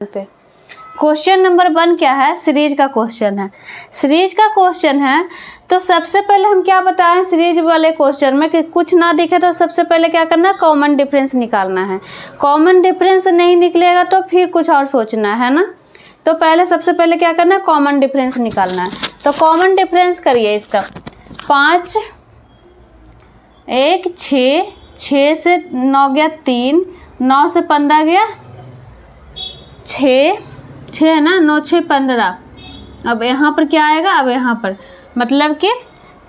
पे question number 1 क्या है, सीरीज का क्वेश्चन है। सीरीज का क्वेश्चन है तो सबसे पहले हम क्या बताएं सीरीज वाले क्वेश्चन में कि कुछ ना दिखे तो सबसे पहले क्या करना है, कॉमन डिफरेंस निकालना है। कॉमन डिफरेंस नहीं निकलेगा तो फिर कुछ और सोचना है ना। तो पहले सबसे पहले क्या करना है, कॉमन डिफरेंस निकालना है। तो कॉमन डिफरेंस करिए इसका 5 1 6 6 से 9 गया 3, 9 से 15 गया 6 है ना, 9 6 15। अब यहाँ पर क्या आएगा, अब यहाँ पर मतलब कि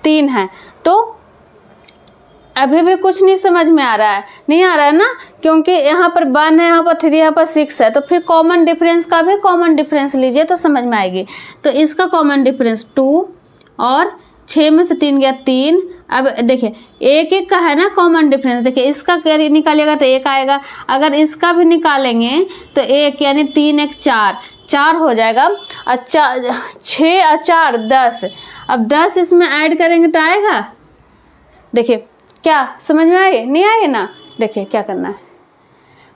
3 है। तो अभी भी कुछ नहीं समझ में आ रहा है, नहीं आ रहा है ना, क्योंकि यहाँ पर 1 है, यहाँ पर 3, यहाँ पर 6 है। तो फिर कॉमन डिफरेंस का भी कॉमन डिफरेंस लीजिए तो समझ में आएगी। तो इसका कॉमन डिफरेंस 2 और 6 में से 3 गया 3। अब देखिए एक एक का है ना कॉमन डिफरेंस, देखिए इसका क्या निकालिएगा तो 1 आएगा। अगर इसका भी निकालेंगे तो 1 यानी 3 1 4 हो जाएगा। अच्छा 6 और 4 10। अब 10 इसमें ऐड करेंगे तो आएगा, देखिए क्या समझ में आए, नहीं आए ना। देखिए क्या करना है,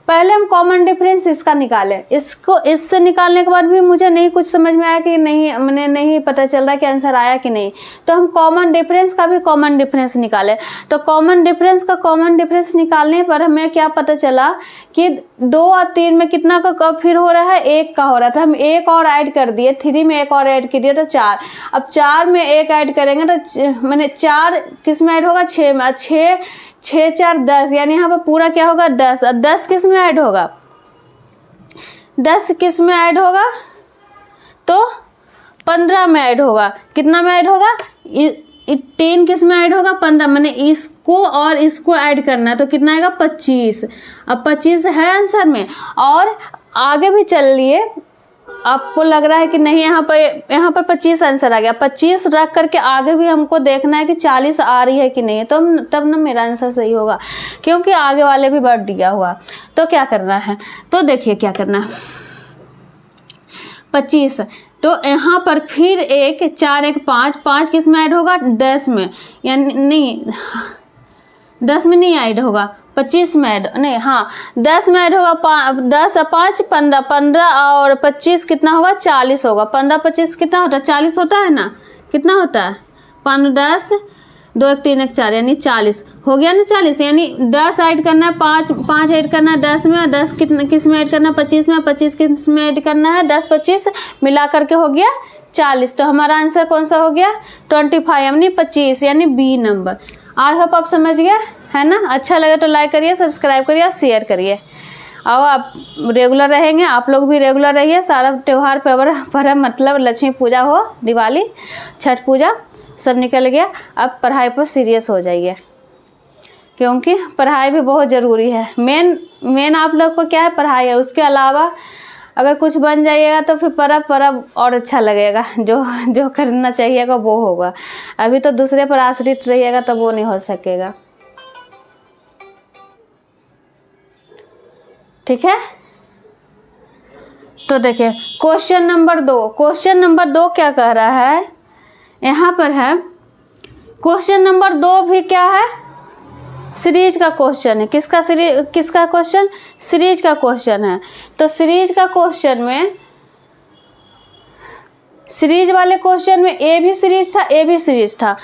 पहले हम कॉमन डिफरेंस इसका निकालें। इसको इससे निकालने के बाद भी मुझे नहीं कुछ समझ में आया कि नहीं, मैंने नहीं पता चल रहा कि आंसर आया कि नहीं। तो हम कॉमन डिफरेंस का भी कॉमन डिफरेंस निकालें। तो कॉमन डिफरेंस का कॉमन डिफरेंस निकालने पर हमें क्या पता चला कि 2 और 3 में कितना का फिर हो रहा है, 1 का हो रहा था। हम 1 और ऐड कर दिए, 3 में 1 और ऐड कर दिया तो 4। अब 4 में 1 ऐड करेंगे तो मैंने 4 किस में ऐड होगा, 6 में। 6 4 10 यानी यहाँ पर पूरा क्या होगा 10। और 10 किस में ऐड होगा, 10 किस में ऐड होगा तो 15 में ऐड होगा। कितना में ऐड होगा, 3 किस में ऐड होगा, 15। मैंने इसको और इसको ऐड करना है तो कितना आएगा 25। अब 25 है आंसर में। और आगे भी चल लिए, आपको लग रहा है कि नहीं यहाँ पर 25 आंसर आ गया, 25 रख करके आगे भी हमको देखना है कि 40 आ रही है कि नहीं। तो तब ना मेरा आंसर सही होगा, क्योंकि आगे वाले भी बढ़ दिया हुआ। तो क्या करना है, तो देखिए क्या करना है, 25। तो यहाँ पर फिर 1 4 1 5 किस में ऐड होगा, 10 में। यानी नहीं 10 में नहीं ऐड होगा, 25 में ऐड नहीं, हाँ 10 में ऐड होगा। 10 और 5 15, 15 और 25 कितना होगा, 40 होगा। 15 25 कितना होता है, 40 होता है ना। कितना होता है, 5 10 2 1 3 1 4 यानी 40 हो गया ना। 40 यानी 10 ऐड करना है, 5 ऐड करना है 10 में। 10 किस में ऐड करना है, 25 में। 25 किस में ऐड करना है, 10 25 मिला करके हो गया 40। तो हमारा आंसर कौन सा हो गया, 25 यानी 25 यानी बी नंबर। आई होप आप समझ गए है ना। अच्छा लगे तो लाइक करिए, सब्सक्राइब करिए और शेयर करिए। और आप रेगुलर रहेंगे, आप लोग भी रेगुलर रहिए। सारा त्यौहार पर मतलब लक्ष्मी पूजा हो, दिवाली, छठ पूजा सब निकल गया। अब पढ़ाई पर सीरियस हो जाइए, क्योंकि पढ़ाई भी बहुत ज़रूरी है। मेन आप लोग को क्या है, पढ़ाई है। उसके अलावा अगर कुछ बन जाइएगा तो फिर परब और अच्छा लगेगा। जो करना चाहिएगा वो होगा। अभी तो दूसरे पर आश्रित रहिएगा तो वो नहीं हो सकेगा, ठीक है। तो देखिए क्वेश्चन नंबर 2 क्या कह रहा है, यहाँ पर है क्वेश्चन नंबर 2 भी क्या है, सीरीज का क्वेश्चन है। किसका क्वेश्चन, सीरीज का क्वेश्चन है। तो सीरीज का क्वेश्चन में, सीरीज वाले क्वेश्चन में ए भी सीरीज था।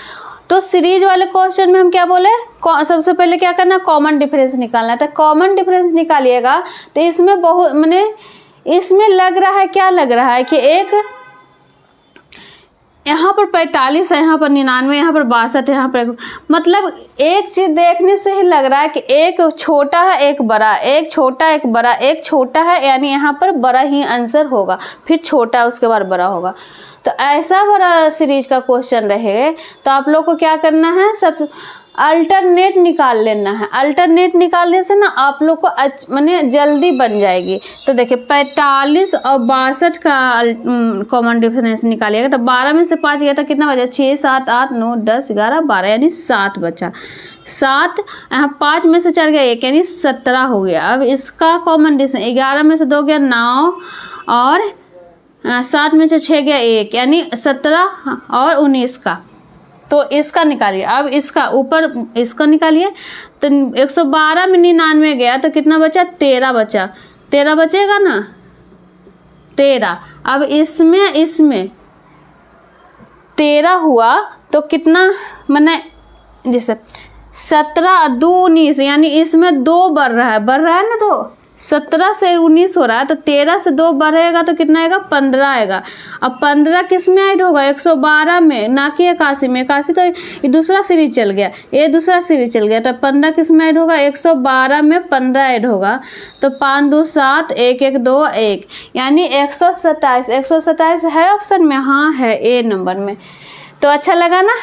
तो सीरीज वाले क्वेश्चन में हम क्या बोले, सबसे पहले क्या करना, कॉमन डिफरेंस निकालना है। तो कॉमन डिफरेंस निकालिएगा तो इसमें बहुत इसमें लग रहा है, क्या लग रहा है कि एक यहाँ पर 45 है, यहाँ पर 99, यहाँ पर 62 है, यहाँ पर मतलब एक चीज़ देखने से ही लग रहा है कि एक छोटा है एक बड़ा, एक छोटा एक बड़ा, एक छोटा है यानी यहाँ पर बड़ा ही आंसर होगा, फिर छोटा उसके बाद बड़ा होगा। तो ऐसा बड़ा सीरीज का क्वेश्चन रहेगा तो आप लोग को क्या करना है, सब अल्टरनेट निकाल लेना है। अल्टरनेट निकालने से ना आप लोग को माने जल्दी बन जाएगी। तो देखिए 45 और 62 का कॉमन डिफरेंस निकालिएगा। तो 12 में से 5 गया तो कितना बचा, 6 7 8 9 10 11 12 यानी 7 बचा। 7 यहाँ 5 में से 4 गया 1 यानी 17 हो गया। अब इसका कॉमन डिफरेंस 11 में से 2 गया 9 और 7 में से 6 गया 1 यानी 17 और 19 का। तो इसका निकालिए। अब इसका ऊपर इसका निकालिए। तो 112 में 99 गया तो कितना बचा, 13 बचा। 13 बचेगा ना, 13। अब इसमें 13 हुआ तो कितना, मैंने जैसे 17 2 19, यानी इसमें 2 बढ़ रहा है ना, तो 17 से 19 हो रहा है, तो 13 से 2 बढ़ेगा तो कितना आएगा, 15 आएगा। अब 15 किस में ऐड होगा, 112 में, ना कि 81 में। 81 तो ये दूसरा सीरीज चल गया, ये दूसरा सीरीज चल गया, तो 15 किस में ऐड होगा, 112 में 15 ऐड होगा, तो 5 2 7 1 1 2 1, यानी 127। 127 है ऑप्शन में, हाँ है ए नंबर में। तो अच्छा लगा ना।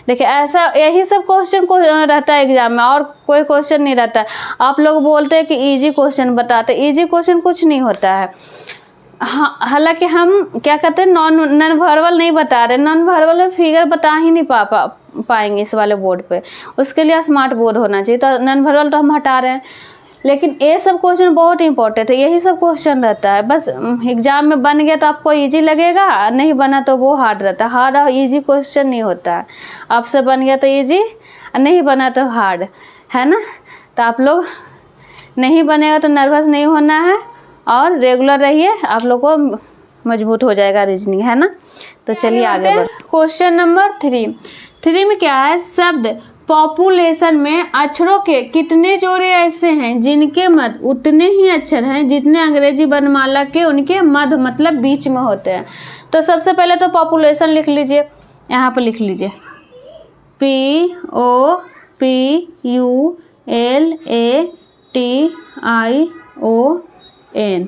देखिए ऐसा यही सब क्वेश्चन को रहता है एग्जाम में, और कोई क्वेश्चन नहीं रहता है। आप लोग बोलते हैं कि इजी क्वेश्चन बताते, इजी क्वेश्चन कुछ नहीं होता है। हाँ, हालांकि हम क्या कहते हैं, नॉन वर्बल नहीं बता रहे, नॉन वर्बल में फिगर बता ही नहीं पाएंगे इस वाले बोर्ड पे, उसके लिए स्मार्ट बोर्ड होना चाहिए। तो नॉन वर्बल तो हम हटा रहे हैं, लेकिन ये सब क्वेश्चन बहुत इंपॉर्टेंट है, यही सब क्वेश्चन रहता है। बस एग्जाम में बन गया तो आपको इजी लगेगा, नहीं बना तो वो हार्ड रहता है। हार्ड और इजी क्वेश्चन नहीं होता है, आपसे बन गया तो इजी, नहीं बना तो हार्ड, है ना। तो आप लोग नहीं बनेगा तो नर्वस नहीं होना है, और रेगुलर रहिए, आप लोग को मजबूत हो जाएगा रीजनिंग, है ना। तो चलिए आगे बढ़। क्वेश्चन नंबर 3 में क्या है, शब्द पॉपुलेशन में अक्षरों के कितने जोड़े ऐसे हैं जिनके मध्य उतने ही अक्षर हैं जितने अंग्रेजी वर्णमाला के उनके मध्य मतलब बीच में होते हैं। तो सबसे पहले तो पॉपुलेशन लिख लीजिए, यहाँ पर लिख लीजिए POPULATION,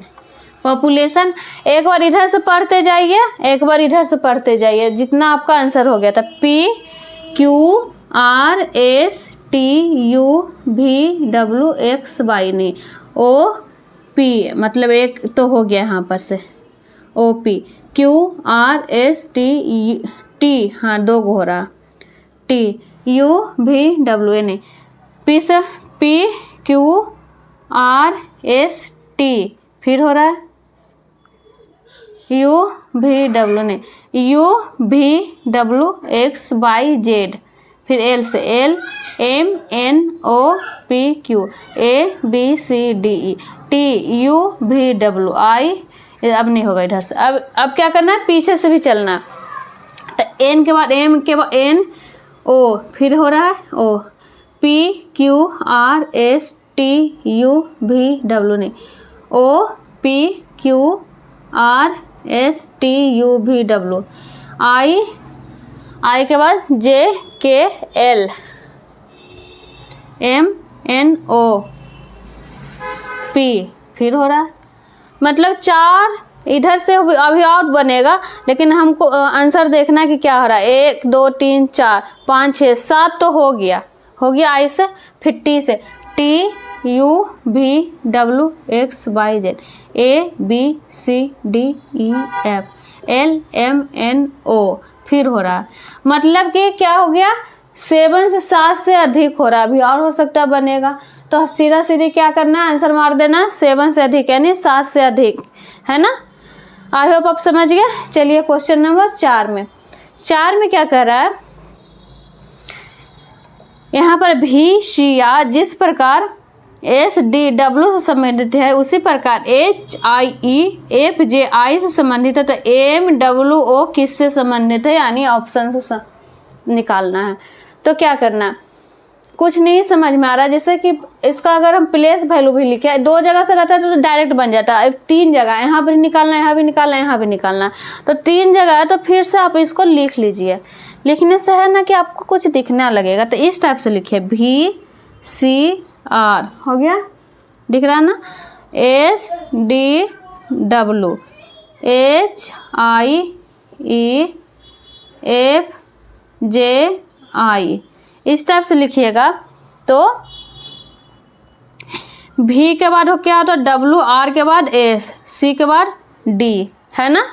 पॉपुलेशन। एक बार इधर से पढ़ते जाइए, एक बार इधर से पढ़ते जाइए, जितना आपका आंसर हो गया था। PQRSTUVWXY, नहीं OP, मतलब एक तो हो गया यहाँ पर से OP, QRSTT, हाँ 2 हो रहा, TUVW, नहीं P से PQRST, फिर हो रहा है UVW, नहीं UVWXYZ, फिर L से LMNOPQ ABCDE TUVWI, अब नहीं होगा इधर से। अब क्या करना है, पीछे से भी चलना। तो N के बाद M के बाद N O, फिर हो रहा है O PQRSTUVW, नहीं OPQRSTUVW, I के बाद JKL MNOP, फिर हो रहा है। मतलब 4 इधर से अभी और बनेगा, लेकिन हमको आंसर देखना है कि क्या हो रहा है। 1 2 3 4 5 6 7 तो हो गया I से, फिर T से TUVWXYZ ABCDEF LMNO, फिर हो रहा है। मतलब कि क्या हो गया, 7 से 7 से अधिक हो रहा है, अभी और हो सकता बनेगा। तो सीधा सीधी क्या करना है, आंसर मार देना 7 से अधिक, यानी 7 से अधिक, है ना। आई होप आप समझ गए। चलिए क्वेश्चन नंबर 4 में क्या कह रहा है, यहाँ पर भी शिया जिस प्रकार SDW से संबंधित है उसी प्रकार HIEFJI से संबंधित है, तो MWO किससे संबंधित है, यानी ऑप्शन से निकालना है। तो क्या करना है, कुछ नहीं समझ में आ रहा, जैसे कि इसका अगर हम प्लेस वैल्यू भी लिखे, 2 जगह से रहता है तो डायरेक्ट बन जाता है। 3 जगह, यहाँ पर निकालना है, यहाँ भी निकालना है, यहाँ भी निकालना है, तो 3 जगह है, तो फिर से आप इसको लिख लीजिए। लिखने से है ना कि आपको कुछ दिखना लगेगा, तो इस टाइप से लिखिए VCR, हो गया, दिख रहा है ना, SDW HIEFJI, इस टाइप से लिखिएगा। तो V के बाद हो क्या होता है W, R के बाद S, C के बाद D, है ना।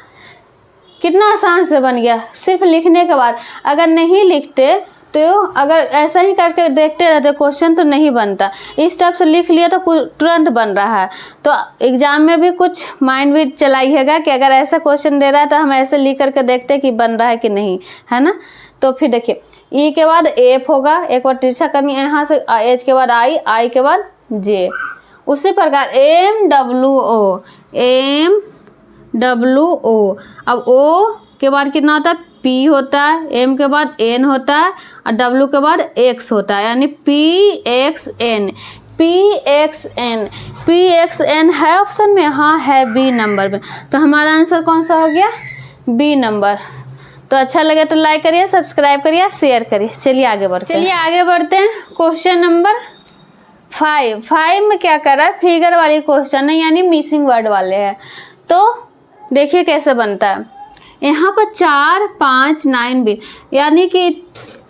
कितना आसान से बन गया सिर्फ लिखने के बाद। अगर नहीं लिखते तो अगर ऐसा ही करके देखते रहते क्वेश्चन तो नहीं बनता। इस टाइप से लिख लिया तो तुरंत बन रहा है। तो एग्जाम में भी कुछ माइंड भी चलाइएगा कि अगर ऐसा क्वेश्चन दे रहा है तो हम ऐसे लिख करके देखते हैं कि बन रहा है कि नहीं, है ना। तो फिर देखिए E के बाद F होगा, एक बार तिरछा करनी है यहाँ से, H के बाद I के बाद J। उसी प्रकार MWO WO। अब O के बाद कितना होता है, P होता है, M के बाद N होता है और W के बाद X होता है, यानी PXN। PXN है ऑप्शन में, हाँ है बी नंबर में। तो हमारा आंसर कौन सा हो गया, बी नंबर। तो अच्छा लगे तो लाइक करिए, सब्सक्राइब करिए, शेयर करिए। चलिए आगे बढ़ते हैं। क्वेश्चन नंबर 5 में क्या कर रहा है, फिगर वाली क्वेश्चन है, यानी मिसिंग वर्ड वाले हैं। तो देखिए कैसे बनता है। यहाँ पर 4, 5, 9 भी, यानी कि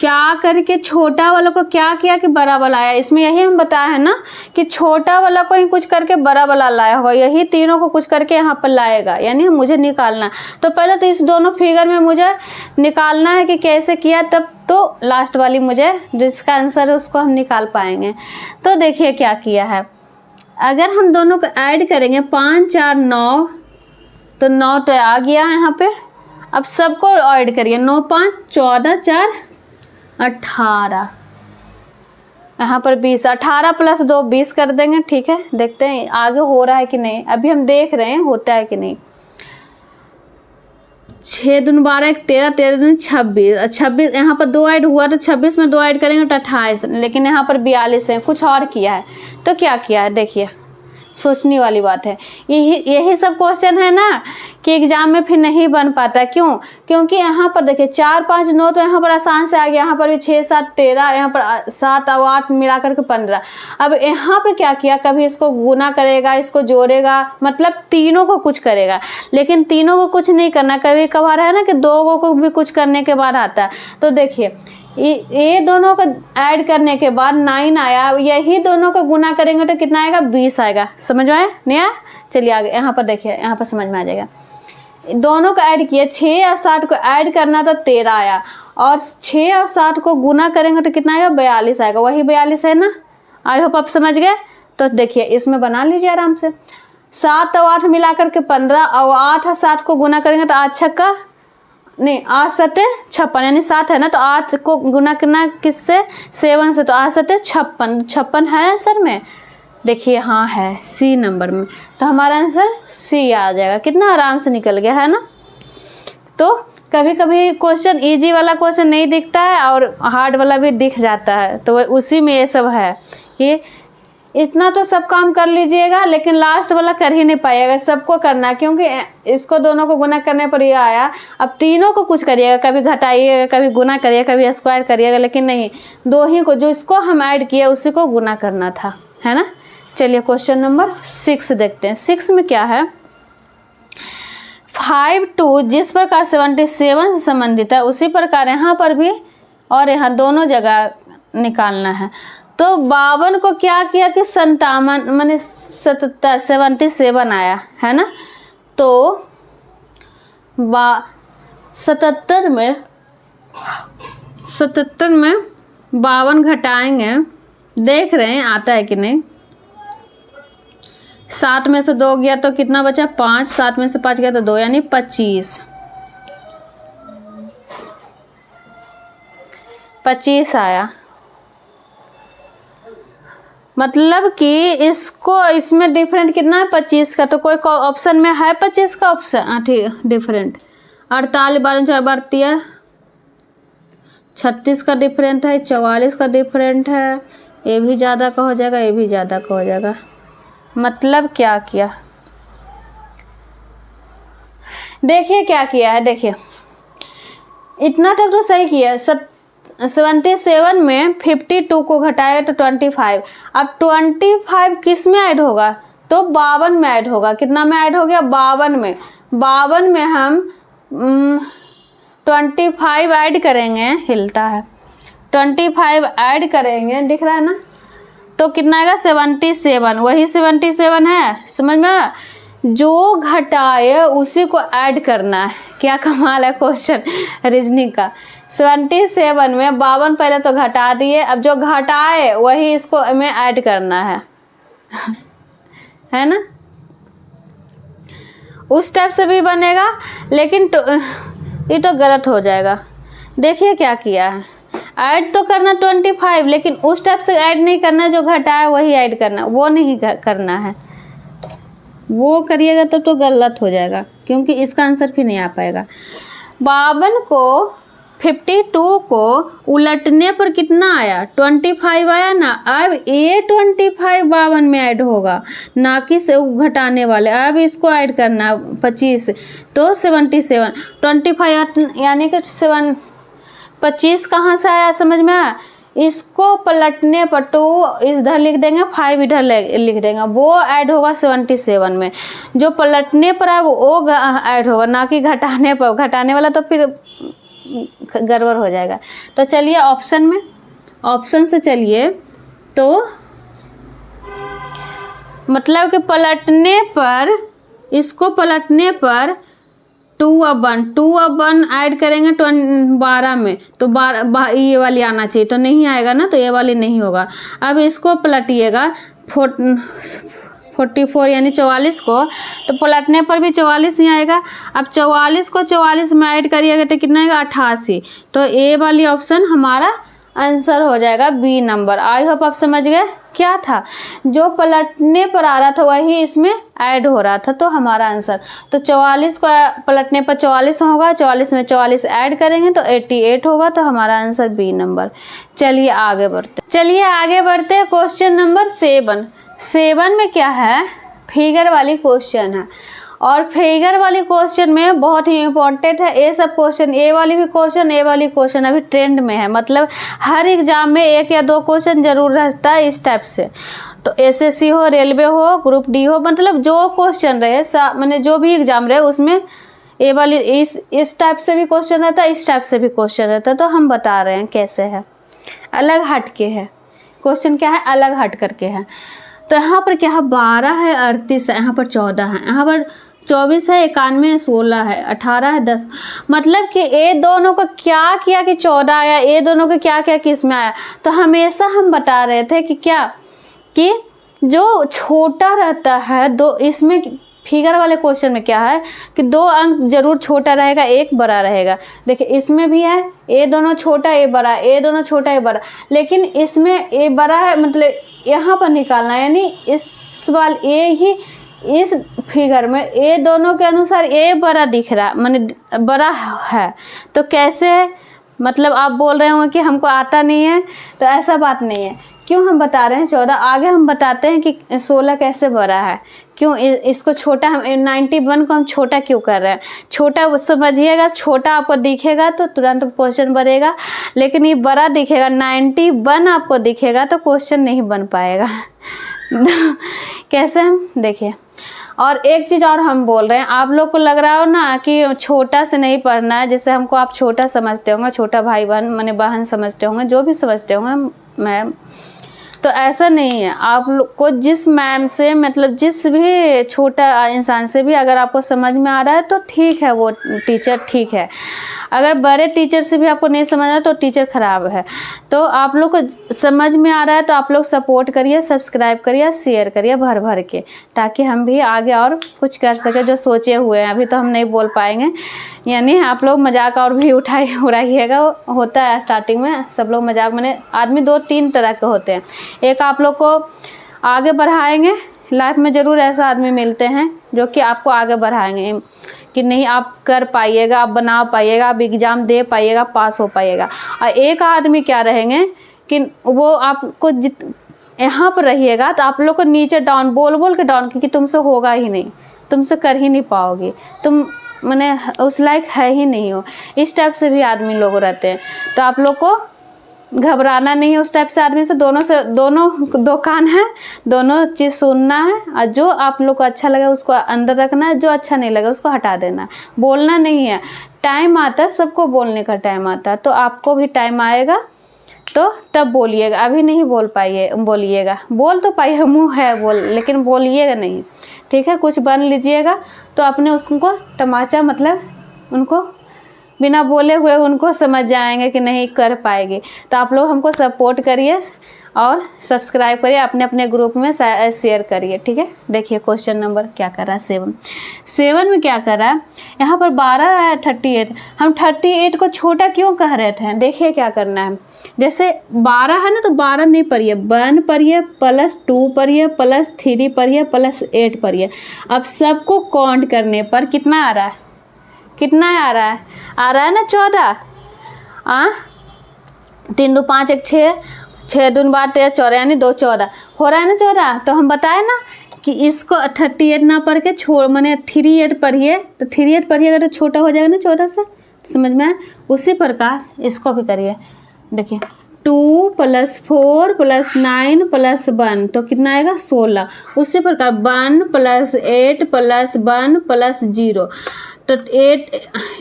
क्या करके छोटा वाला को क्या किया कि बड़ा वाला आया। इसमें यही हम बताया है ना कि छोटा वाला को ही कुछ करके बड़ा वाला लाया होगा, यही तीनों को कुछ करके यहाँ पर लाएगा, यानी मुझे निकालना है। तो पहले तो इस दोनों फिगर में मुझे निकालना है कि कैसे किया, तब तो लास्ट वाली मुझे जिसका आंसर है उसको हम निकाल पाएंगे। तो देखिए क्या किया है, अगर हम दोनों को ऐड करेंगे 5, 4, 9, तो 9 तो आ गया है यहाँ पे। अब सबको ऐड करिए, 9, 5, 14, 4, 18, यहाँ पर 20, 18 + 2 20 कर देंगे। ठीक है, देखते हैं आगे हो रहा है कि नहीं, अभी हम देख रहे हैं होता है कि नहीं। 6 दूनी 12, 13, 13 दूनी 26, 26 यहाँ पर 2 ऐड हुआ तो 26 में 2 ऐड करेंगे तो 28, लेकिन यहाँ पर 42 है, कुछ और किया है। तो क्या किया है देखिए, सोचने वाली बात है। यही सब क्वेश्चन है ना कि एग्जाम में फिर नहीं बन पाता। क्यों? क्योंकि यहाँ पर देखिए 4, 5, 9 तो यहाँ पर आसान से आ गया, यहाँ पर भी 6, 7, 13, यहाँ पर 7 और 8 मिलाकर के 15। अब यहाँ पर क्या किया, कभी इसको गुना करेगा, इसको जोड़ेगा, मतलब तीनों को कुछ करेगा, लेकिन तीनों को कुछ नहीं करना। कभी कभार है ना कि 2 को भी कुछ करने के बाद आता है। तो देखिए ये दोनों को ऐड करने के बाद 9 आया, यही दोनों को गुना करेंगे तो कितना आएगा, 20 आएगा। समझ में आया नहीं आया? चलिए आगे, यहाँ पर देखिए, यहाँ पर समझ में आ जाएगा। दोनों को ऐड किए, 6 और 7 को ऐड करना तो 13 आया, और 6 और 7 को गुना करेंगे तो कितना आएगा, 42 आएगा। वही 42 है ना, आई होप आप समझ गए। तो देखिए इसमें बना लीजिए आराम से। 7 और 8 मिलाकर के 15, और 8 और 7 को गुना करेंगे तो 8 छक्का नहीं, 8 7 56, यानी 7 है ना, तो 8 को गुना करना किससे, 7 से, तो 8 7 56, 56 है आंसर में। देखिए हाँ है, सी नंबर में। तो हमारा आंसर सी आ जाएगा। कितना आराम से निकल गया है ना। तो कभी कभी क्वेश्चन इजी वाला क्वेश्चन नहीं दिखता है और हार्ड वाला भी दिख जाता है, तो उसी में ये सब है कि इतना तो सब काम कर लीजिएगा, लेकिन लास्ट वाला कर ही नहीं पाइएगा। सबको करना है, क्योंकि इसको दोनों को गुना करने पर ये आया। अब तीनों को कुछ करिएगा, कभी घटाइएगा, कभी गुना करिएगा, कभी स्क्वायर करिएगा, लेकिन नहीं, 2 ही को, जो इसको हम ऐड किए उसी को गुना करना था, है ना। चलिए क्वेश्चन नंबर 6 देखते हैं। 6 में क्या है, 5 2 जिस प्रकार 77 से संबंधित है, उसी प्रकार यहाँ पर भी और यहाँ दोनों जगह निकालना है। तो 52 को क्या किया कि 57 माने 77 आया है ना। तो 77 में 52 घटाएंगे, देख रहे हैं आता है कि नहीं। 7 में से 2 गया तो कितना बचा, 5, 7 में से 5 गया तो 2, यानी 25 आया। मतलब कि इसको इसमें डिफरेंट कितना है, 25 का। तो कोई ऑप्शन में है 25 का ऑप्शन, ठीक डिफरेंट। 48 12 4 32 36 का डिफरेंट है, 44 का डिफरेंट है। ये भी ज़्यादा का हो जाएगा, ये भी ज़्यादा का हो जाएगा। मतलब क्या किया, देखिए क्या किया है। देखिए इतना तक तो सही किया। 77 में 52 को घटाएगा तो 25। अब 25 किस में ऐड होगा, तो 52 में ऐड होगा। कितना में ऐड हो गया, 52 में। 52 में हम 25 ऐड करेंगे, हिलता है, 25 ऐड करेंगे, दिख रहा है ना। तो कितना आएगा, 77। वही 77 है, समझ में। जो घटाए उसी को ऐड करना है। क्या कमाल है क्वेश्चन रीजनिंग का। 77 में 52 पहले तो घटा दिए, अब जो घटाए वही इसको में ऐड करना है है ना। उस टाइप से भी बनेगा, लेकिन ये तो गलत हो जाएगा। देखिए क्या किया है, ऐड तो करना 25, लेकिन उस टाइप से ऐड नहीं करना, जो घटाया वही ऐड करना, वो नहीं करना है। वो करिएगा तो गलत हो जाएगा, क्योंकि इसका आंसर फिर नहीं आ पाएगा। 52 को 52 को उलटने पर कितना आया? 25 आया ना। अब ये 25 52 में ऐड होगा, ना कि से घटाने वाले। अब इसको ऐड करना 25 तो 77। 25 यानी कि 25 कहाँ से आया समझ में आया? इसको पलटने पर 2 इधर लिख देंगे, 5 इधर लिख देंगे, वो ऐड होगा 77 में। जो पलटने पर है वो ऐड होगा, ना कि घटाने पर। घटाने वाला तो फिर गड़बड़ हो जाएगा। तो चलिए ऑप्शन में, ऑप्शन से चलिए तो मतलब कि पलटने पर, इसको पलटने पर 2/1 ऐड करेंगे 12 में, तो 12 ये वाली आना चाहिए, तो नहीं आएगा ना, तो ये वाली नहीं होगा। अब इसको पलटिएगा 44 यानी 44 को, तो पलटने पर भी 44 ही आएगा। अब 44 को 44 में ऐड करिएगा तो कितना आएगा? 88। तो ए वाली ऑप्शन हमारा आंसर हो जाएगा बी नंबर। आई होप आप समझ गए क्या था। जो पलटने पर आ रहा था वही इसमें ऐड हो रहा था, तो हमारा आंसर। तो 44 को पलटने पर 44 होगा, 44 में 44 ऐड करेंगे तो 88 होगा, तो हमारा आंसर बी नंबर। चलिए आगे बढ़ते क्वेश्चन नंबर 7 में क्या है? फिगर वाली क्वेश्चन है, और फिगर वाली क्वेश्चन में बहुत ही इम्पोर्टेंट है ये सब क्वेश्चन। ए वाली क्वेश्चन अभी ट्रेंड में है, मतलब हर एग्जाम में 1 या 2 क्वेश्चन जरूर रहता है इस टाइप से। तो एसएससी हो, रेलवे हो, ग्रुप डी हो, मतलब जो क्वेश्चन रहे, मैंने जो भी एग्जाम रहे उसमें ए वाली इस टाइप से भी क्वेश्चन रहता है, इस टाइप से भी क्वेश्चन रहता है। तो हम बता रहे हैं कैसे है, अलग हट के है क्वेश्चन। क्या है? अलग हट करके है। तो यहाँ पर क्या है? 12 है, 38 है, यहाँ पर 14 है, यहाँ पर 24 है, 91 है, 16 है, 18 है, 10। मतलब कि ये दोनों का क्या किया कि 14 आया, ये दोनों का क्या किया कि इसमें आया। तो हमेशा हम बता रहे थे कि क्या, कि जो छोटा रहता है दो, इसमें फिगर वाले क्वेश्चन में क्या है कि 2 अंक जरूर छोटा रहेगा, 1 बड़ा रहेगा। देखिए इसमें भी है, ये दोनों छोटा ये बड़ा, ये दोनों छोटा ये बड़ा, लेकिन इसमें ये बड़ा है, मतलब यहाँ पर निकालना, यानी इस वाल ये ही इस फिगर में ये दोनों के अनुसार ये बड़ा दिख रहा, माने बड़ा है। तो कैसे है? मतलब आप बोल रहे होंगे कि हमको आता नहीं है, तो ऐसा बात नहीं है। क्यों हम बता रहे हैं 14, आगे हम बताते हैं कि 16 कैसे बड़ा है, क्यों इसको छोटा, हम 91 को हम छोटा क्यों कर रहे हैं। छोटा समझिएगा, छोटा आपको दिखेगा तो तुरंत क्वेश्चन बनेगा, लेकिन ये बड़ा दिखेगा 91 आपको दिखेगा तो क्वेश्चन नहीं बन पाएगा। कैसे हम देखिए। और एक चीज़ और हम बोल रहे हैं, आप लोग को लग रहा हो ना कि छोटा से नहीं पढ़ना है, जैसे हमको आप छोटा समझते होंगे, छोटा भाई बहन माने बहन समझते होंगे, जो भी समझते होंगे मैम, तो ऐसा नहीं है। आप लोग को जिस मैम से, मतलब जिस भी छोटा इंसान से भी अगर आपको समझ में आ रहा है तो ठीक है, वो टीचर ठीक है। अगर बड़े टीचर से भी आपको नहीं समझ आ रहा तो टीचर ख़राब है। तो आप लोग को समझ में आ रहा है तो आप लोग सपोर्ट करिए, सब्सक्राइब करिए, शेयर करिए भर भर के, ताकि हम भी आगे और कुछ कर सके जो सोचे हुए हैं। अभी तो हम नहीं बोल पाएंगे, यानी आप लोग मजाक और भी उड़ाइएगा। होता है स्टार्टिंग में सब लोग मजाक, मैंने आदमी 2-3 तरह के होते हैं। एक आप लोग को आगे बढ़ाएंगे, लाइफ में ज़रूर ऐसा आदमी मिलते हैं जो कि आपको आगे बढ़ाएंगे कि नहीं आप कर पाइएगा, आप बना पाइएगा, आप एग्ज़ाम दे पाइएगा, पास हो पाइएगा। और एक आदमी क्या रहेंगे कि वो आपको यहाँ पर रहिएगा तो आप लोग को नीचे डाउन बोल के डाउन, क्योंकि तुमसे होगा ही नहीं, तुमसे कर ही नहीं पाओगे, तुम मैंने उस लायक है ही नहीं हो। इस टाइप से भी आदमी लोग रहते हैं, तो आप लोग को घबराना नहीं है उस टाइप से आदमी से। दोनों दो कान है, दोनों चीज़ सुनना है, और जो आप लोग को अच्छा लगे उसको अंदर रखना है, जो अच्छा नहीं लगे उसको हटा देना है। बोलना नहीं है, टाइम आता है, सबको बोलने का टाइम आता है, तो आपको भी टाइम आएगा तो तब बोलिएगा। अभी नहीं बोलिएगा, बोल तो पाइए, मुँह है बोल, लेकिन बोलिएगा नहीं, ठीक है। कुछ बन लीजिएगा तो अपने उसको तमाचा, मतलब उनको बिना बोले हुए उनको समझ जाएंगे कि नहीं कर पाएगी। तो आप लोग हमको सपोर्ट करिए और सब्सक्राइब करिए, अपने अपने ग्रुप में शेयर करिए, ठीक है। देखिए क्वेश्चन नंबर क्या कर रहा है 7 में क्या कर रहा है, यहाँ पर 12 है 38, हम 38 को छोटा क्यों कह रहे थे। देखिए क्या करना है, जैसे 12 है ना तो 12 नहीं पढ़िए, 1 पढ़िए प्लस 2 पढ़िए प्लस 3 पढ़िए प्लस 8 पढ़िए। अब सबको काउंट करने पर कितना आ रहा है, कितना आ रहा है ना 14। 3 2 5 1 6, 6 2 12 13 14 यानी 2 14 हो रहा है ना 14। तो हम बताए ना कि इसको 38 ना पढ़ के छोड़ मैंने 38 पढ़िए, तो 38 पढ़िएगा तो छोटा हो जाएगा ना 14 से, समझ में आए। उसी प्रकार इसको भी करिए। देखिए 2 + 4 + 9 + 1 तो कितना आएगा 16। उसी प्रकार 1 + 8 + 1 + 0 तो 8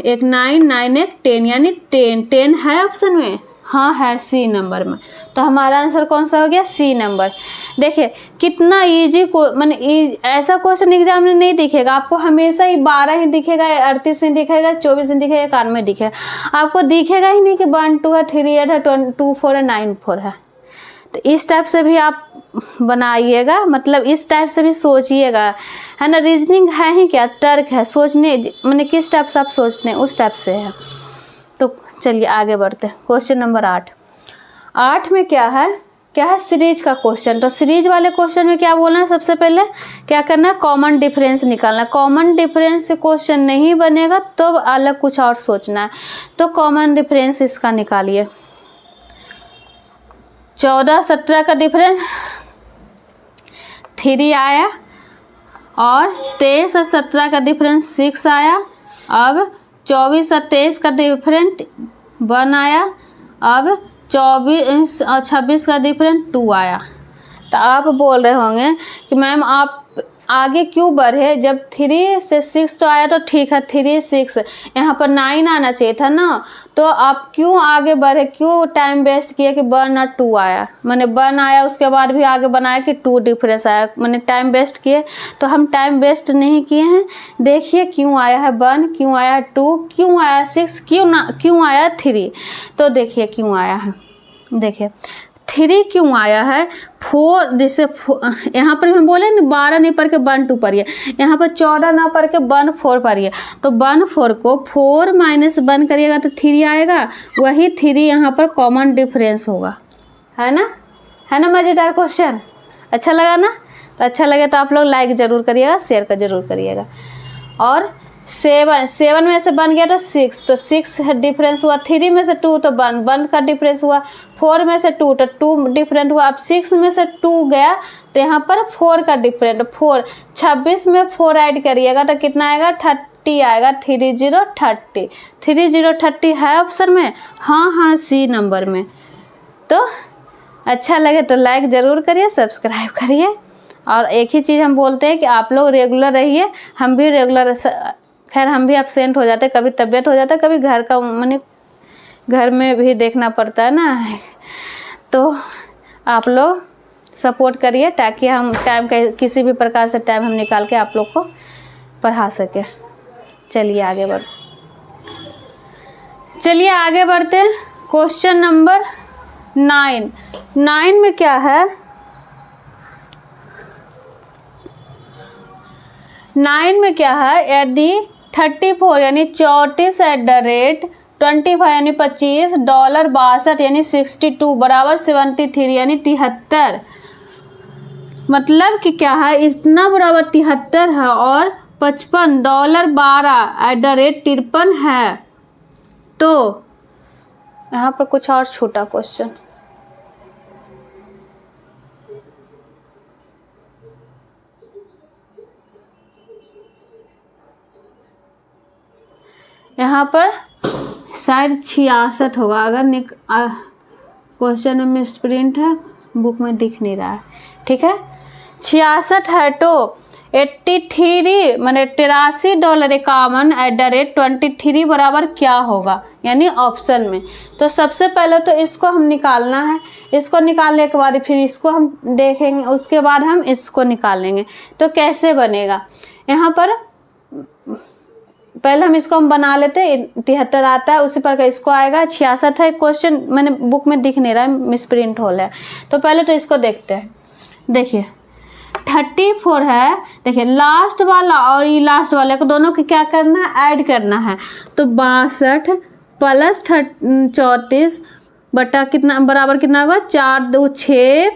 1 9 9 1 10 यानी 10 है ऑप्शन में, हाँ है सी नंबर में। तो हमारा आंसर कौन सा हो गया, सी नंबर। देखिए कितना इजी को मैंने ऐसा क्वेश्चन एग्जाम में नहीं दिखेगा आपको, हमेशा ही 12 ही दिखेगा, 38 ही दिखेगा, 24 ही दिखेगा, 91 दिखेगा। आपको दिखेगा ही नहीं कि 1 2 है, 3 8 है, 2 4 है, 9 4 है। तो इस टाइप से भी आप बनाइएगा, मतलब इस टाइप से भी सोचिएगा, है ना। रीजनिंग है ही क्या, तर्क है, सोचने मैंने किस टाइप से आप सोचते हैं उस टाइप से है। तो चलिए आगे बढ़ते हैं। क्वेश्चन नंबर 8 में क्या है सीरीज का क्वेश्चन। तो सीरीज वाले क्वेश्चन में क्या बोलना है, सबसे पहले क्या करना है, कॉमन डिफरेंस निकालना। कॉमन डिफरेंस से क्वेश्चन नहीं बनेगा तो अलग कुछ और सोचना है। तो कॉमन डिफरेंस इसका निकालिए। 14 17 का डिफरेंस 3 आया, और 23 और 17 का डिफरेंस 6 आया। अब 24 और 23 का डिफरेंट 1 आया। अब 24 और 26 का डिफरेंट 2 आया। तो आप बोल रहे होंगे कि मैम आप आगे क्यों बढ़े, जब 3 से 6 तो आया तो ठीक है, 3 6 यहाँ पर 9 आना चाहिए था ना, तो आप क्यों आगे बढ़े, क्यों टाइम वेस्ट किए कि 1 और 2 आया। मैंने 1 आया उसके बाद भी आगे बनाया कि 2 डिफरेंस आया, मैंने टाइम वेस्ट किए। तो हम टाइम वेस्ट नहीं किए हैं। देखिए क्यों आया है 1, क्यों आया 2, क्यों आया 6, क्यों आया 3। तो देखिए क्यों आया है, देखिए 3 क्यों आया है, 4 जैसे यहाँ पर हम बोले ना 12 नहीं पढ़ के 1 2 पढ़िए, यहाँ पर 14 ना पढ़ के 1 4 पढ़िए। तो 1 4 को 4 - 1 करिएगा तो 3 आएगा, वही 3 यहाँ पर कॉमन डिफरेंस होगा, है ना। मज़ेदार क्वेश्चन, अच्छा लगा ना। तो अच्छा लगे तो आप लोग लाइक ज़रूर करिएगा, शेयर का ज़रूर करिएगा। और 7 में से बन गया तो 6, तो 6 डिफरेंस हुआ। 3 में से 2 तो 1 का डिफरेंस हुआ। 4 में से 2 तो 2 डिफरेंट हुआ। अब 6 में से 2 गया तो यहाँ पर 4 का डिफरेंट 4। 26 में 4 ऐड करिएगा तो कितना आएगा 30 आएगा। 30 30 30 30 है ऑप्शन में, हाँ सी नंबर में। तो अच्छा लगे तो लाइक ज़रूर करिए, सब्सक्राइब करिए। और एक ही चीज़ हम बोलते हैं कि आप लोग रेगुलर रहिए, हम भी रेगुलर, खैर हम भी एब्सेंट हो जाते, कभी तबीयत हो जाता है, कभी घर का मैंने घर में भी देखना पड़ता है ना। तो आप लोग सपोर्ट करिए ताकि हम टाइम का किसी भी प्रकार से टाइम हम निकाल के आप लोग को पढ़ा सके। चलिए आगे बढ़ते हैं। क्वेश्चन नंबर 9 में क्या है, 9 में क्या है, यदि 34 यानी 34 @ 25 यानी 25 $62 यानी 62 बराबर 73 यानी 73, मतलब कि क्या है, इतना बराबर 73 है और 55 $12 @ 53 है। तो यहाँ पर कुछ और छोटा क्वेश्चन, यहाँ पर शायद 66 होगा, अगर क्वेश्चन में मिसप्रिंट है, बुक में दिख नहीं रहा है, ठीक है। 66 है तो 83 मैंने $83.51 @ 23 बराबर क्या होगा, यानी ऑप्शन में। तो सबसे पहले तो इसको हम निकालना है, इसको निकालने के बाद फिर इसको हम देखेंगे, उसके बाद हम इसको निकाल लेंगे। तो कैसे बनेगा, यहाँ पर पहले हम बना लेते हैं। 73 आता है, उसी पर इसको आएगा। 66 है, क्वेश्चन मैंने बुक में दिख नहीं रहा है, मिसप्रिंट हो रहा है। तो पहले तो इसको देखते हैं। देखिए 34 है, देखिए लास्ट वाला और ये लास्ट वाले को दोनों को क्या करना है, ऐड करना है। तो 62 प्लस 34 बटा कितना बराबर कितना होगा, 4 2 6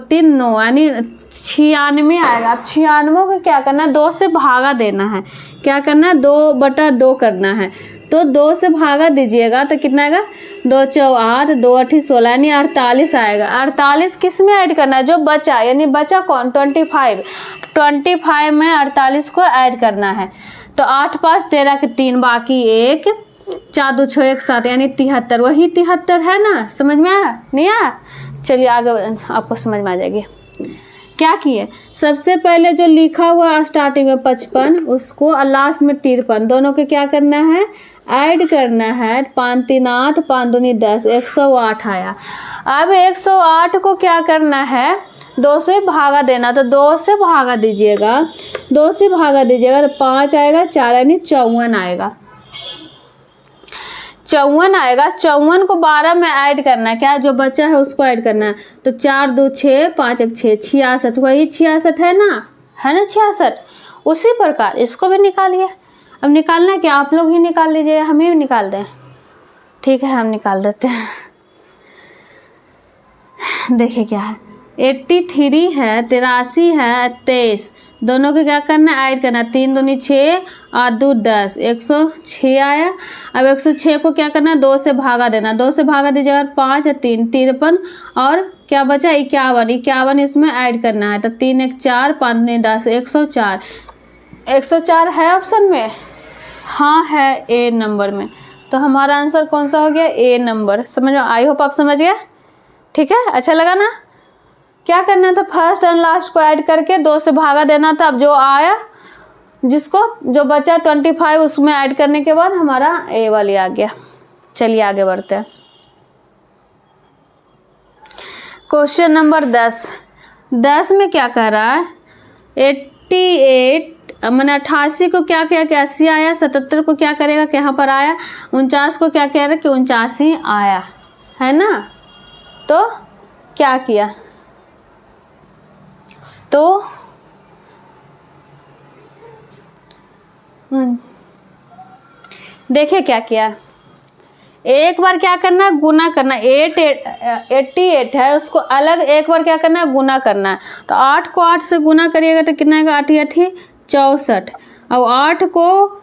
3 9, यानी 96 आएगा। अब 96 को क्या करना है, 2 से भागा देना है। क्या करना है, 2/2 करना है। तो 2 से भागा दीजिएगा तो कितना आएगा, 2 4 8 2 8 16, यानी 48 आएगा। 48 किस में ऐड करना है, जो बचा, यानी बचा कौन, 25 में 48 को ऐड करना है। तो 8 5 13 के 3, बाकी 1 4 2 6 1 7, यानी 73। वही 73 है ना, समझ में आया नहीं आया? चलिए आगे आपको समझ में आ जाएगी। क्या किए, सबसे पहले जो लिखा हुआ स्टार्टिंग में 55, उसको और लास्ट में 53, दोनों के क्या करना है, ऐड करना है। 5 3 8 5 2 10, 108 आया। अब 108 को क्या करना है, 2 से भागा देना। तो 2 से भागा दीजिएगा, 2 से भागा दीजिएगा तो 5 आएगा, 4 यानी 54 आएगा। 54 आएगा। 54 को 12 में ऐड करना है, क्या जो बचा है उसको ऐड करना है। तो 4 2 6 5 1 6, 66, वही 66 है ना, 66। उसी प्रकार इसको भी निकालिए। अब निकालना है क्या, आप लोग ही निकाल लीजिए, हमें भी निकाल दें। ठीक है, हम निकाल देते हैं। देखिए क्या है, 83 है, 83 है, 23, दोनों को क्या करना है, ऐड करना है। 3 दूनी 6 8 2 10, 106 आया। अब 106 को क्या करना है, 2 से भागा देना। 2 से भागा दीजिएगा, 5 3 53, और क्या बचा, 51 इसमें ऐड करना है। तो 3 1 4 5 2 10, 104। 104 है ऑप्शन में, हाँ है ए नंबर में। तो हमारा आंसर कौन सा हो गया, ए नंबर। समझ में, आई होप आप समझ गए। ठीक है, अच्छा लगा ना। क्या करना था, फर्स्ट एंड लास्ट को ऐड करके 2 से भागा देना था। अब जो आया, जिसको जो बचा 25, उसमें ऐड करने के बाद हमारा ए वाली आ गया। चलिए आगे बढ़ते हैं। क्वेश्चन नंबर 10 में क्या कह रहा है, 88 मैंने 88 को क्या किया कि 80 आया। 77 को क्या करेगा कि यहाँ पर आया। 49 को क्या कह रहा है कि 79 आया, है ना। तो क्या किया, तो देखिए क्या किया, एक बार क्या करना है, गुना करना। 88 है, उसको अलग एक बार क्या करना है, गुना करना है। तो 8 को 8 से गुना करिएगा तो कितना आएगा, 8 8 64। अब 8 को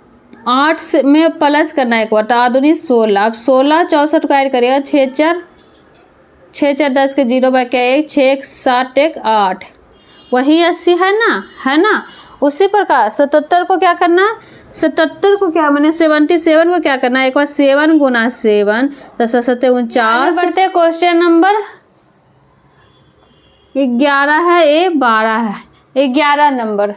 8 से में प्लस करना है एक बार, तो 8 दूनी 16। अब 16 64 को ऐड करिएगा, 6 4 10 के 0 बाई क्या 1, 6 1 7 1 8, वही 80 है ना। उसी प्रकार 77 को क्या करना, 77 को क्या मैंने 77 को क्या करना है, एक बार 7 गुना 7, 10 7 49। बढ़ते क्वेश्चन नंबर 11 है, ए 12 है, 11 नंबर।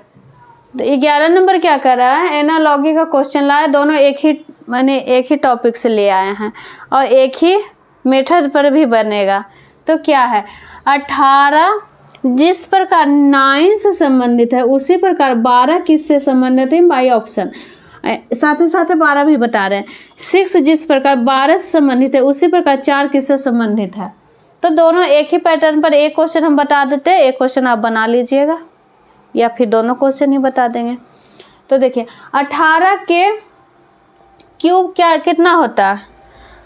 तो 11 नंबर क्या कर रहा है, एनालॉगी का क्वेश्चन लाया। दोनों एक ही टॉपिक से ले आए हैं और एक ही मेथड पर भी बनेगा। तो क्या है, 18 जिस प्रकार 9 से संबंधित है, उसी प्रकार 12 किससे संबंधित है, बाई ऑप्शन। साथ ही 12 भी बता रहे हैं। 6 जिस प्रकार 12 से संबंधित है, उसी प्रकार 4 किससे संबंधित है। तो दोनों एक ही पैटर्न पर एक क्वेश्चन हम बता देते हैं, एक क्वेश्चन आप बना लीजिएगा, या फिर दोनों क्वेश्चन ही बता देंगे। तो देखिए 18 के क्यूब कितना होता है,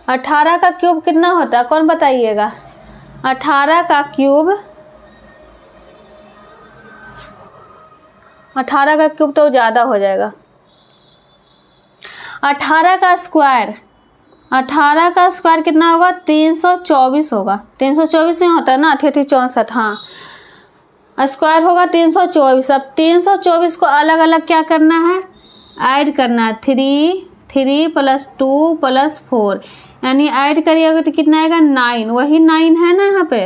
18 का क्यूब कितना होता है, कौन बताइएगा। 18 का क्यूब तो ज़्यादा हो जाएगा। 18 का स्क्वायर कितना होगा, 324 होगा। 324 में होता है ना, 88 64, हाँ स्क्वायर होगा 324। अब 324 को अलग अलग क्या करना है, ऐड करना है। 3 + 2 + 4, यानी ऐड करिएगा तो कितना आएगा, 9। वही 9 है ना यहाँ पे,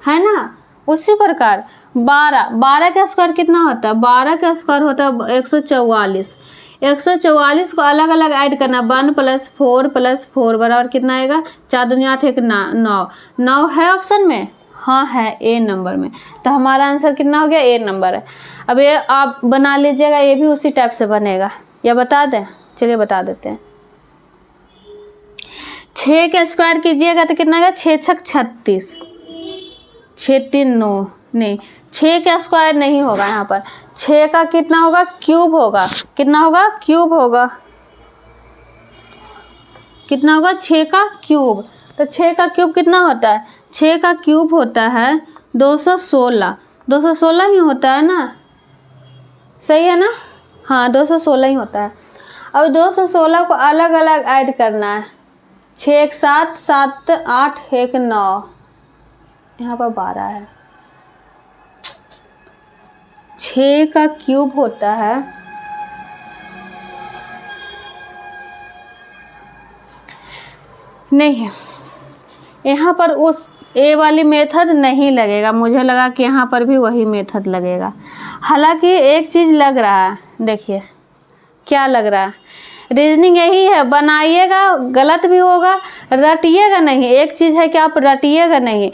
है ना। उसी प्रकार 12 का स्क्वायर कितना होता है, 12 का स्क्वायर होता है 144। 144 को अलग अलग ऐड करना, 1 + 4 + 4 बराबर कितना आएगा, 4 दूनी 8 1 9 है ऑप्शन में, हाँ है ए नंबर में। तो हमारा आंसर कितना हो गया, ए नंबर है। अब ये आप बना लीजिएगा, ये भी उसी टाइप से बनेगा, या बता दें। चलिए बता देते हैं। 6 का स्क्वायर कीजिएगा तो कितना आएगा, 6 छक 36, 6 3 9, नहीं 6 का स्क्वायर नहीं होगा यहाँ पर, 6 का कितना होगा, क्यूब होगा। कितना होगा, क्यूब होगा। कितना होगा, 6 का क्यूब। तो 6 का क्यूब कितना होता है, 6 का क्यूब होता है 216। 216 ही होता है ना, सही है ना, हाँ 216 ही होता है। अब 216 को अलग अलग ऐड करना है। 6 1 7, 7 8 1 9, यहाँ पर 12 है। 6 का क्यूब होता है, नहीं यहाँ पर उस ए वाली मेथड नहीं लगेगा, मुझे लगा कि यहाँ पर भी वही मेथड लगेगा। हालांकि एक चीज़ लग रहा है, देखिए क्या लग रहा है, रीजनिंग यही है, बनाइएगा गलत भी होगा, रटिएगा नहीं। एक चीज़ है कि आप रटिएगा नहीं,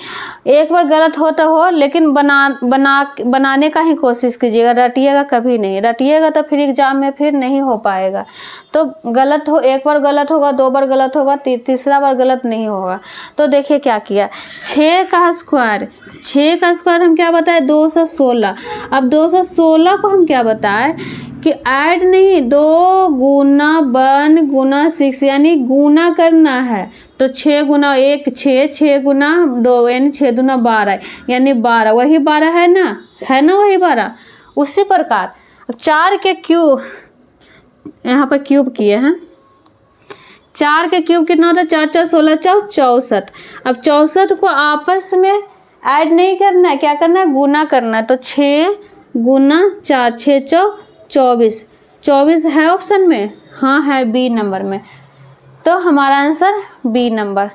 एक बार गलत हो तो हो, लेकिन बनाने का ही कोशिश कीजिएगा, रटिएगा कभी नहीं। रटिएगा तो फिर एग्ज़ाम में फिर नहीं हो पाएगा। तो गलत हो, एक बार गलत होगा, 2 बार गलत होगा, तीसरा बार गलत नहीं होगा। तो देखिए क्या किया, 6 का स्क्वायर, 6 का स्क्वायर हम क्या बताए, 216। अब 216 को हम क्या बताए कि ऐड नहीं, 2 गुना 1 गुना 6 यानी गुना करना है। तो 6 गुना 1 6, 6 गुना 2 यानी 6 दूना 12, यानी 12, वही 12 है ना, वही 12। उसी प्रकार 4 के क्यूब, यहाँ पर क्यूब किए हैं, 4 के क्यूब कितना होता है, 4 4 16 64। अब 64 को आपस में ऐड नहीं करना है, क्या करना है, गुना करना है। तो 6 गुना 4, 6 4 24, 24 है ऑप्शन में, हाँ है बी नंबर में। तो हमारा आंसर बी नंबर।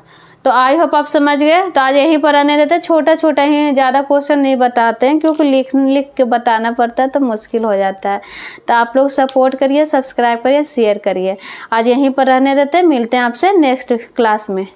तो आई होप आप समझ गए। तो आज यहीं पर रहने देते हैं, छोटा छोटा ही, ज़्यादा क्वेश्चन नहीं बताते हैं क्योंकि लिख के बताना पड़ता है तो मुश्किल हो जाता है। तो आप लोग सपोर्ट करिए, सब्सक्राइब करिए, शेयर करिए। आज यहीं पर रहने देते हैं, मिलते हैं आपसे नेक्स्ट क्लास में।